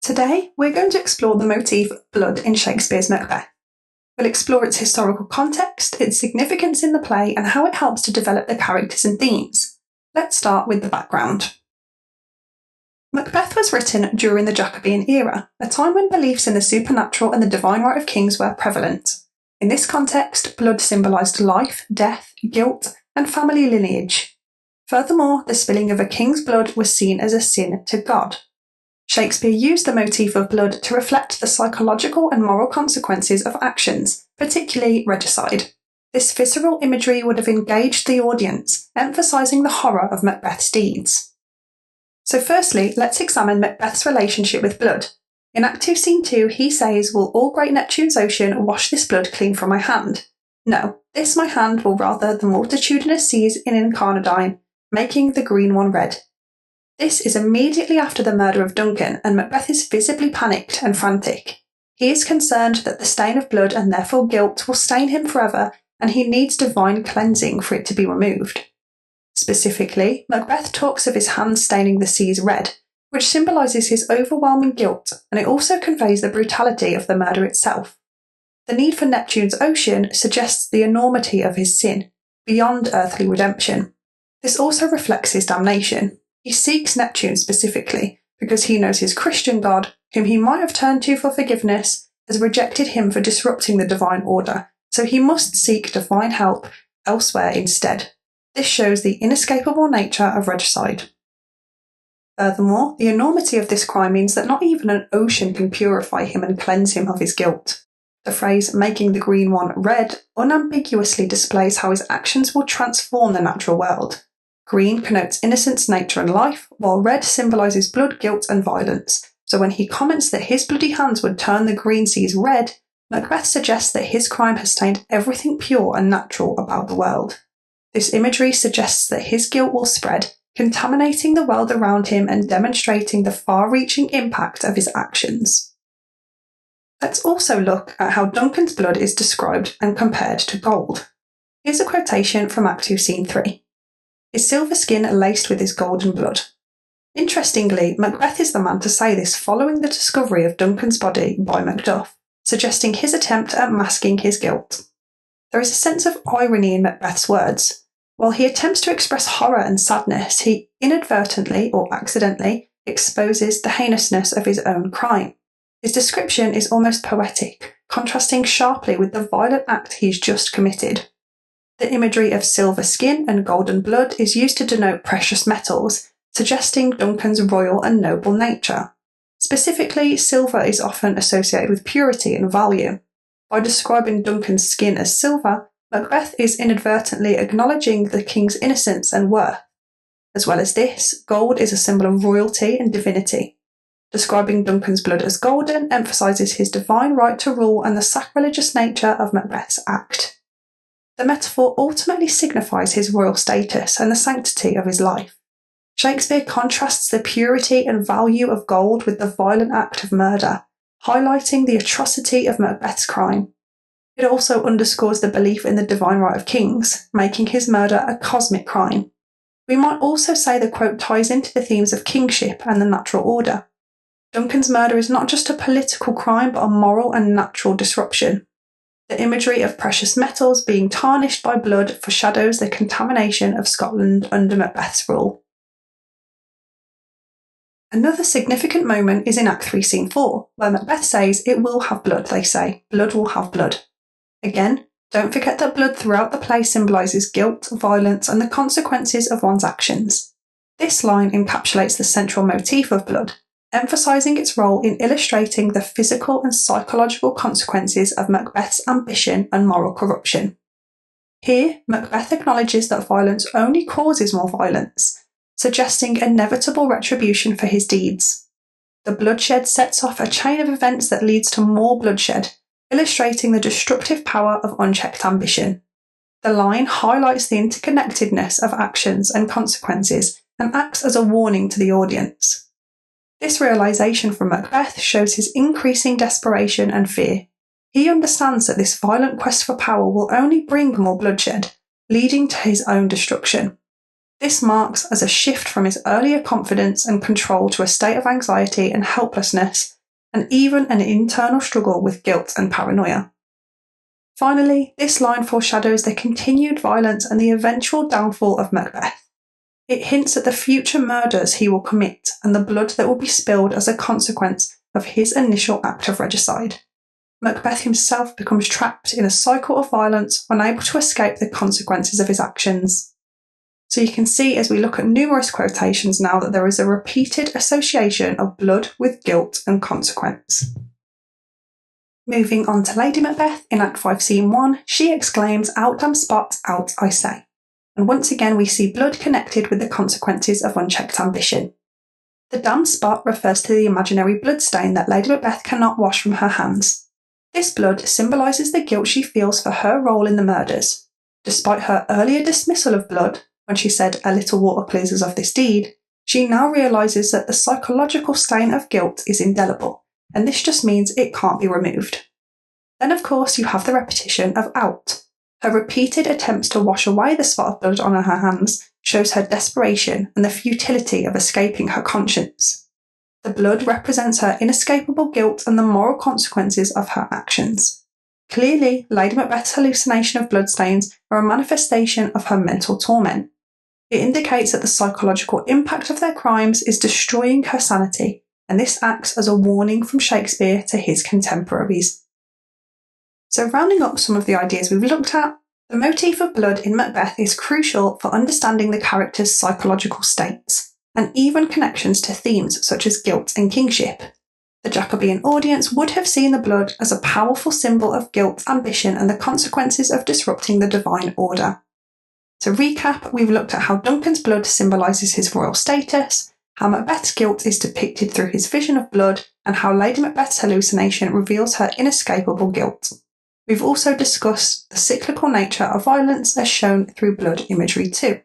Today, we're going to explore the motif of blood in Shakespeare's Macbeth. We'll explore its historical context, its significance in the play, and how it helps to develop the characters and themes. Let's start with the background. Macbeth was written during the Jacobean era, a time when beliefs in the supernatural and the divine right of kings were prevalent. In this context, blood symbolised life, death, guilt, and family lineage. Furthermore, the spilling of a king's blood was seen as a sin to God. Shakespeare used the motif of blood to reflect the psychological and moral consequences of actions, particularly regicide. This visceral imagery would have engaged the audience, emphasising the horror of Macbeth's deeds. So firstly, let's examine Macbeth's relationship with blood. In Act 2, Scene 2, he says, "Will all great Neptune's ocean wash this blood clean from my hand? No, this my hand will rather the multitudinous seas in Incarnadine, making the green one red." This is immediately after the murder of Duncan, and Macbeth is visibly panicked and frantic. He is concerned that the stain of blood and therefore guilt will stain him forever, and he needs divine cleansing for it to be removed. Specifically, Macbeth talks of his hand staining the seas red, which symbolises his overwhelming guilt, and it also conveys the brutality of the murder itself. The need for Neptune's ocean suggests the enormity of his sin, beyond earthly redemption. This also reflects his damnation. He seeks Neptune specifically because he knows his Christian God, whom he might have turned to for forgiveness, has rejected him for disrupting the divine order, so he must seek divine help elsewhere instead. This shows the inescapable nature of regicide. Furthermore, the enormity of this crime means that not even an ocean can purify him and cleanse him of his guilt. The phrase "making the green one red" unambiguously displays how his actions will transform the natural world. Green connotes innocence, nature and life, while red symbolises blood, guilt and violence. So when he comments that his bloody hands would turn the green seas red, Macbeth suggests that his crime has stained everything pure and natural about the world. This imagery suggests that his guilt will spread, contaminating the world around him and demonstrating the far-reaching impact of his actions. Let's also look at how Duncan's blood is described and compared to gold. Here's a quotation from Act 2, Scene 3. "His silver skin laced with his golden blood." Interestingly, Macbeth is the man to say this following the discovery of Duncan's body by Macduff, suggesting his attempt at masking his guilt. There is a sense of irony in Macbeth's words. While he attempts to express horror and sadness, he inadvertently or accidentally exposes the heinousness of his own crime. His description is almost poetic, contrasting sharply with the violent act he's just committed. The imagery of silver skin and golden blood is used to denote precious metals, suggesting Duncan's royal and noble nature. Specifically, silver is often associated with purity and value. By describing Duncan's skin as silver, Macbeth is inadvertently acknowledging the king's innocence and worth. As well as this, gold is a symbol of royalty and divinity. Describing Duncan's blood as golden emphasises his divine right to rule and the sacrilegious nature of Macbeth's act. The metaphor ultimately signifies his royal status and the sanctity of his life. Shakespeare contrasts the purity and value of gold with the violent act of murder, highlighting the atrocity of Macbeth's crime. It also underscores the belief in the divine right of kings, making his murder a cosmic crime. We might also say the quote ties into the themes of kingship and the natural order. Duncan's murder is not just a political crime but a moral and natural disruption. The imagery of precious metals being tarnished by blood foreshadows the contamination of Scotland under Macbeth's rule. Another significant moment is in Act 3, Scene 4, where Macbeth says, "It will have blood," they say. "Blood will have blood." Again, don't forget that blood throughout the play symbolises guilt, violence, and the consequences of one's actions. This line encapsulates the central motif of blood, emphasising its role in illustrating the physical and psychological consequences of Macbeth's ambition and moral corruption. Here, Macbeth acknowledges that violence only causes more violence, suggesting inevitable retribution for his deeds. The bloodshed sets off a chain of events that leads to more bloodshed, illustrating the destructive power of unchecked ambition. The line highlights the interconnectedness of actions and consequences and acts as a warning to the audience. This realisation from Macbeth shows his increasing desperation and fear. He understands that this violent quest for power will only bring more bloodshed, leading to his own destruction. This marks as a shift from his earlier confidence and control to a state of anxiety and helplessness and even an internal struggle with guilt and paranoia. Finally, this line foreshadows the continued violence and the eventual downfall of Macbeth. It hints at the future murders he will commit and the blood that will be spilled as a consequence of his initial act of regicide. Macbeth himself becomes trapped in a cycle of violence, unable to escape the consequences of his actions. So you can see as we look at numerous quotations now that there is a repeated association of blood with guilt and consequence. Moving on to Lady Macbeth in Act 5 Scene 1, she exclaims, "Out damn spot, out I say." And once again we see blood connected with the consequences of unchecked ambition. The damn spot refers to the imaginary blood stain that Lady Macbeth cannot wash from her hands. This blood symbolises the guilt she feels for her role in the murders. Despite her earlier dismissal of blood, when she said, "A little water cleanses of this deed," she now realises that the psychological stain of guilt is indelible, and this just means it can't be removed. Then of course you have the repetition of out. Her repeated attempts to wash away the spot of blood on her hands shows her desperation and the futility of escaping her conscience. The blood represents her inescapable guilt and the moral consequences of her actions. Clearly, Lady Macbeth's hallucination of bloodstains are a manifestation of her mental torment. It indicates that the psychological impact of their crimes is destroying her sanity, and this acts as a warning from Shakespeare to his contemporaries. So rounding up some of the ideas we've looked at, the motif of blood in Macbeth is crucial for understanding the character's psychological states, and even connections to themes such as guilt and kingship. The Jacobean audience would have seen the blood as a powerful symbol of guilt, ambition, and the consequences of disrupting the divine order. To recap, we've looked at how Duncan's blood symbolises his royal status, how Macbeth's guilt is depicted through his vision of blood, and how Lady Macbeth's hallucination reveals her inescapable guilt. We've also discussed the cyclical nature of violence as shown through blood imagery too.